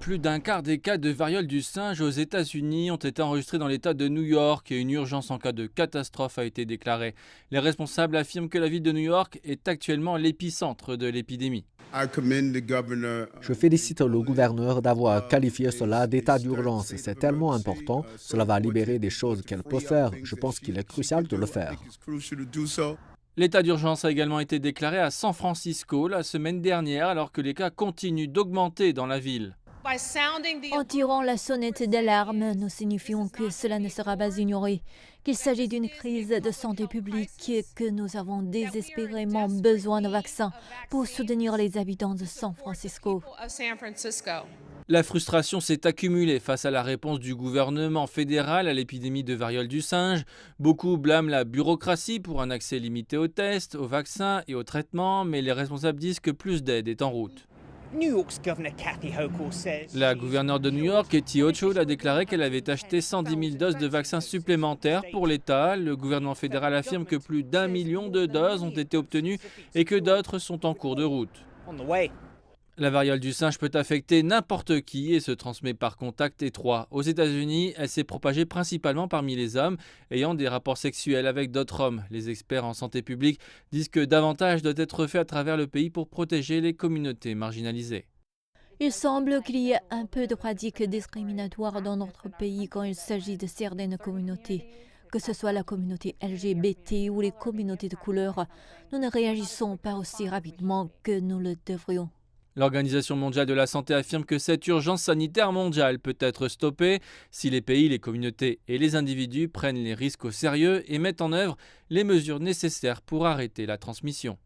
Plus d'un quart des cas de variole du singe aux États-Unis ont été enregistrés dans l'État de New York et une urgence en cas de catastrophe a été déclarée. Les responsables affirment que la ville de New York est actuellement l'épicentre de l'épidémie. Je félicite le gouverneur d'avoir qualifié cela d'état d'urgence. C'est tellement important. Cela va libérer des choses qu'elle peut faire. Je pense qu'il est crucial de le faire. L'état d'urgence a également été déclaré à San Francisco la semaine dernière alors que les cas continuent d'augmenter dans la ville. En tirant la sonnette d'alarme, nous signifions que cela ne sera pas ignoré, qu'il s'agit d'une crise de santé publique et que nous avons désespérément besoin de vaccins pour soutenir les habitants de San Francisco. La frustration s'est accumulée face à la réponse du gouvernement fédéral à l'épidémie de variole du singe. Beaucoup blâment la bureaucratie pour un accès limité aux tests, aux vaccins et aux traitements, mais les responsables disent que plus d'aide est en route. La gouverneure de New York, Kathy Hochul, a déclaré qu'elle avait acheté 110 000 doses de vaccins supplémentaires pour l'État. Le gouvernement fédéral affirme que plus d'1 million de doses ont été obtenues et que d'autres sont en cours de route. La variole du singe peut affecter n'importe qui et se transmet par contact étroit. Aux États-Unis, elle s'est propagée principalement parmi les hommes ayant des rapports sexuels avec d'autres hommes. Les experts en santé publique disent que davantage doit être fait à travers le pays pour protéger les communautés marginalisées. Il semble qu'il y ait un peu de pratiques discriminatoires dans notre pays quand il s'agit de certaines communautés. Que ce soit la communauté LGBT ou les communautés de couleur, nous ne réagissons pas aussi rapidement que nous le devrions. L'Organisation mondiale de la santé affirme que cette urgence sanitaire mondiale peut être stoppée si les pays, les communautés et les individus prennent les risques au sérieux et mettent en œuvre les mesures nécessaires pour arrêter la transmission.